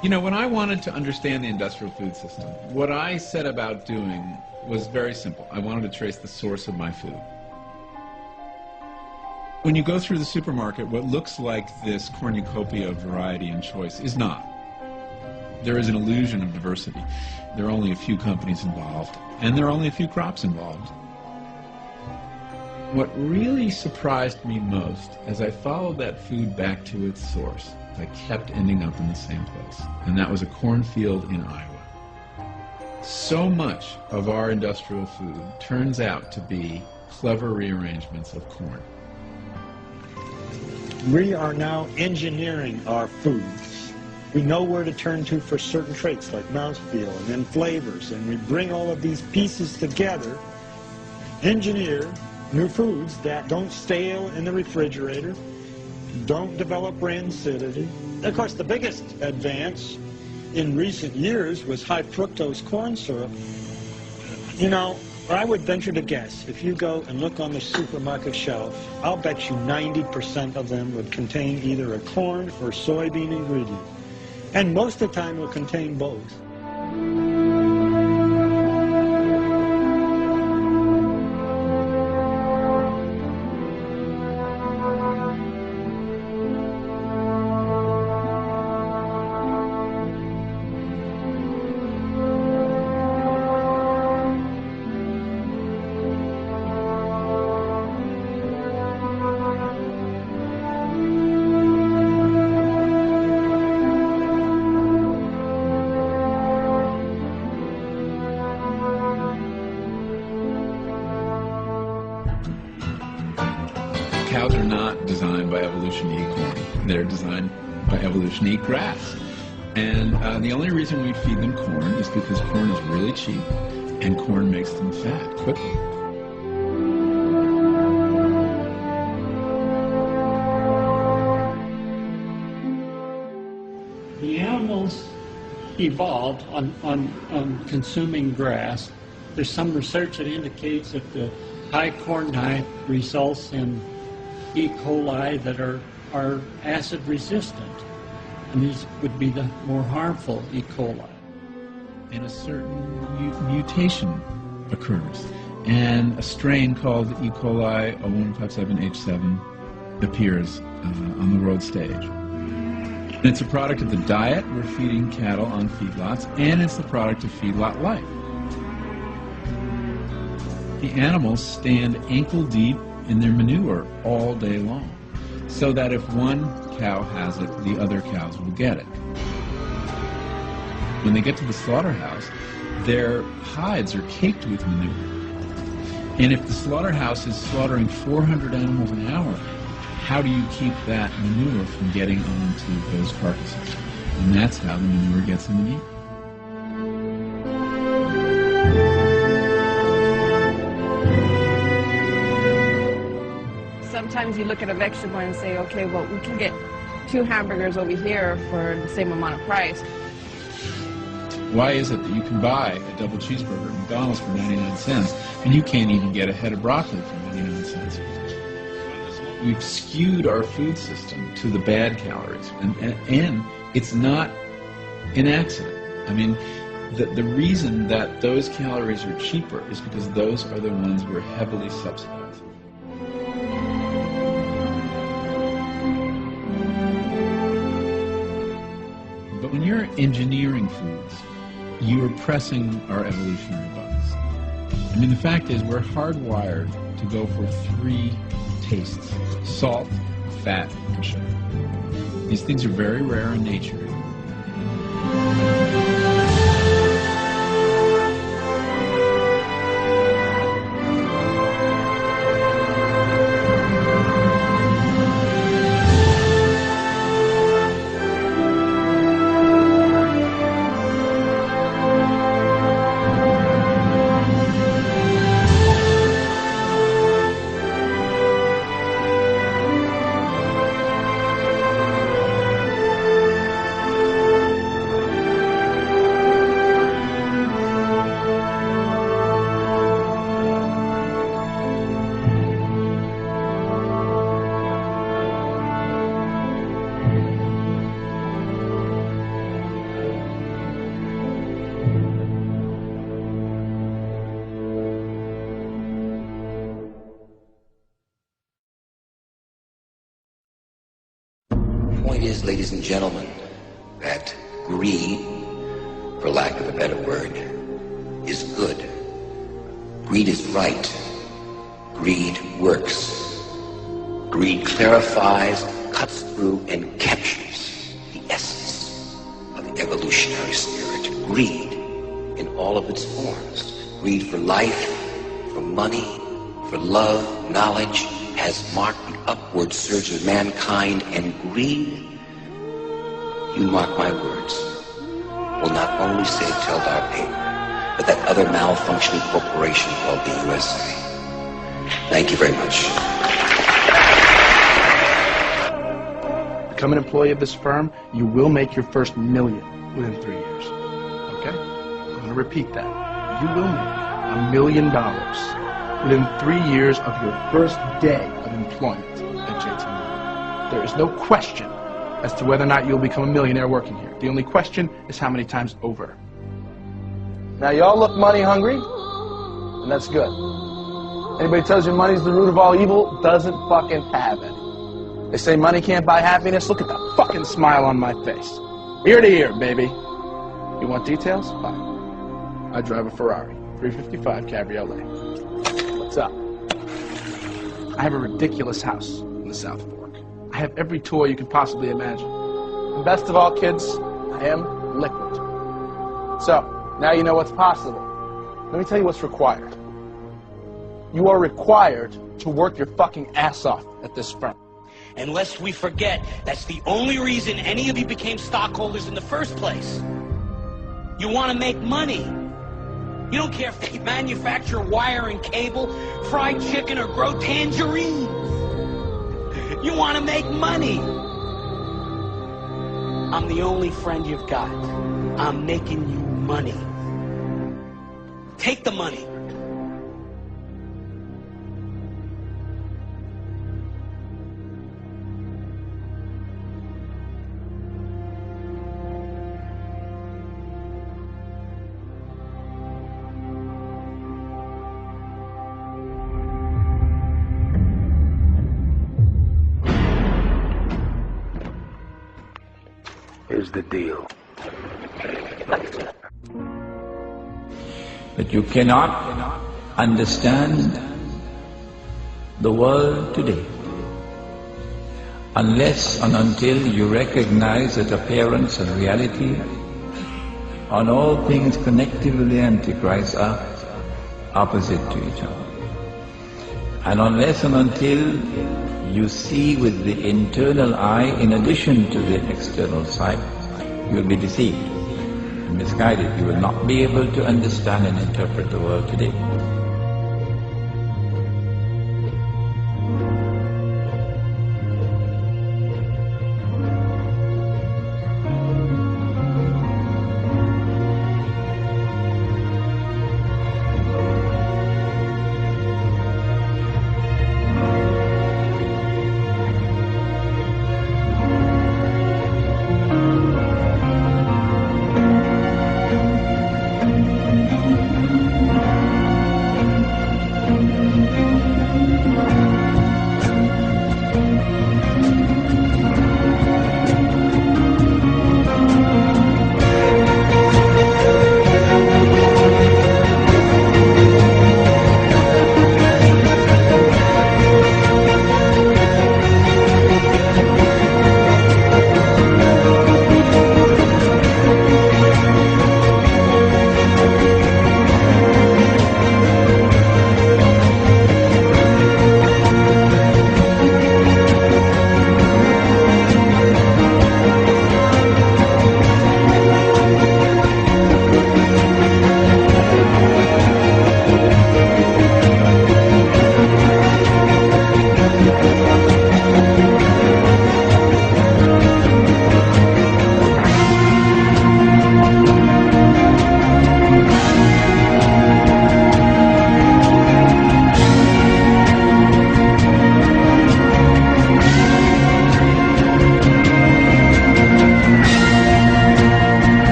You know, when I wanted to understand the industrial food system, what I set about doing was very simple. I wanted to trace the source of my food. When you go through the supermarket, what looks like this cornucopia of variety and choice is not. There is an illusion of diversity. There are only a few companies involved, and there are only a few crops involved. What really surprised me most, as I followed that food back to its source, I kept ending up in the same place, and that was a cornfield in Iowa. So much of our industrial food turns out to be clever rearrangements of corn. We are now engineering our foods. We know where to turn to for certain traits like mouthfeel and then flavors, and we bring all of these pieces together, engineer new foods that don't stale in the refrigerator, don't develop rancidity. Of course, the biggest advance in recent years was high fructose corn syrup. You know, I would venture to guess, if you go and look on the supermarket shelf, I'll bet you 90% of them would contain either a corn or soybean ingredient. And most of the time will contain both. Cows are not designed by evolution to eat corn. They're designed by evolution to eat grass. And the only reason we feed them corn is because corn is really cheap, and corn makes them fat quickly. The animals evolved on consuming grass. There's some research that indicates that the high corn diet results in E. coli that are acid resistant, and these would be the more harmful E. coli. And a certain mutation occurs, and a strain called E. coli 0157H7 appears on the world stage. And it's a product of the diet we're feeding cattle on feedlots, and it's the product of feedlot life. The animals stand ankle deep in their manure all day long, so that if one cow has it, the other cows will get it. When they get to the slaughterhouse, their hides are caked with manure. And if the slaughterhouse is slaughtering 400 animals an hour, how do you keep that manure from getting onto those carcasses? And that's how the manure gets in the meat. Sometimes you look at a vegetable and say, okay, well, we can get 2 hamburgers over here for the same amount of price. Why is it that you can buy a double cheeseburger at McDonald's for 99 cents and you can't even get a head of broccoli for 99 cents? We've skewed our food system to the bad calories, and it's not an accident. I mean, the reason that those calories are cheaper is because those are the ones we're heavily subsidizing. But when you're engineering foods, you are pressing our evolutionary buttons. I mean, the fact is we're hardwired to go for 3 tastes: salt, fat, and sugar. These things are very rare in nature. point is, ladies and gentlemen, that greed, for lack of a better word, is good. Greed is right. Greed works. Greed clarifies, cuts through, and captures the essence of the evolutionary spirit. Greed in all of its forms. Greed for life, for money, for love, knowledge, has marked the upward surge of mankind, and greed, you mark my words, will not only save Teldar Paper, but that other malfunctioning corporation called the USA. Thank you very much. Become an employee of this firm, you will make your first $1 million within 3 years. Okay? I'm going to repeat that. You will make $1 million within 3 years of your first day of employment at JT Morgan. There is no question as to whether or not you'll become a millionaire working here. The only question is how many times over. Now, y'all look money hungry, and that's good. Anybody tells you money's the root of all evil doesn't fucking have any. They say money can't buy happiness. Look at the fucking smile on my face. Ear to ear, baby. You want details? Fine. I drive a Ferrari, 355 Cabriolet. What's up? I have a ridiculous house in the South Fork. I have every toy you could possibly imagine. And best of all, kids, I am liquid. So, now you know what's possible. Let me tell you what's required. You are required to work your fucking ass off at this firm. And lest we forget, that's the only reason any of you became stockholders in the first place. You want to make money. You don't care if they manufacture wire and cable, fried chicken, or grow tangerines. You want to make money. I'm the only friend you've got. I'm making you money. Take the money. Here's the deal. But you cannot understand the world today unless and until you recognize that appearance and reality on all things connected with the Antichrist are opposite to each other. And unless and until you see with the internal eye in addition to the external sight, you will be deceived and misguided. You will not be able to understand and interpret the world today.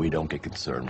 we don't get concerned.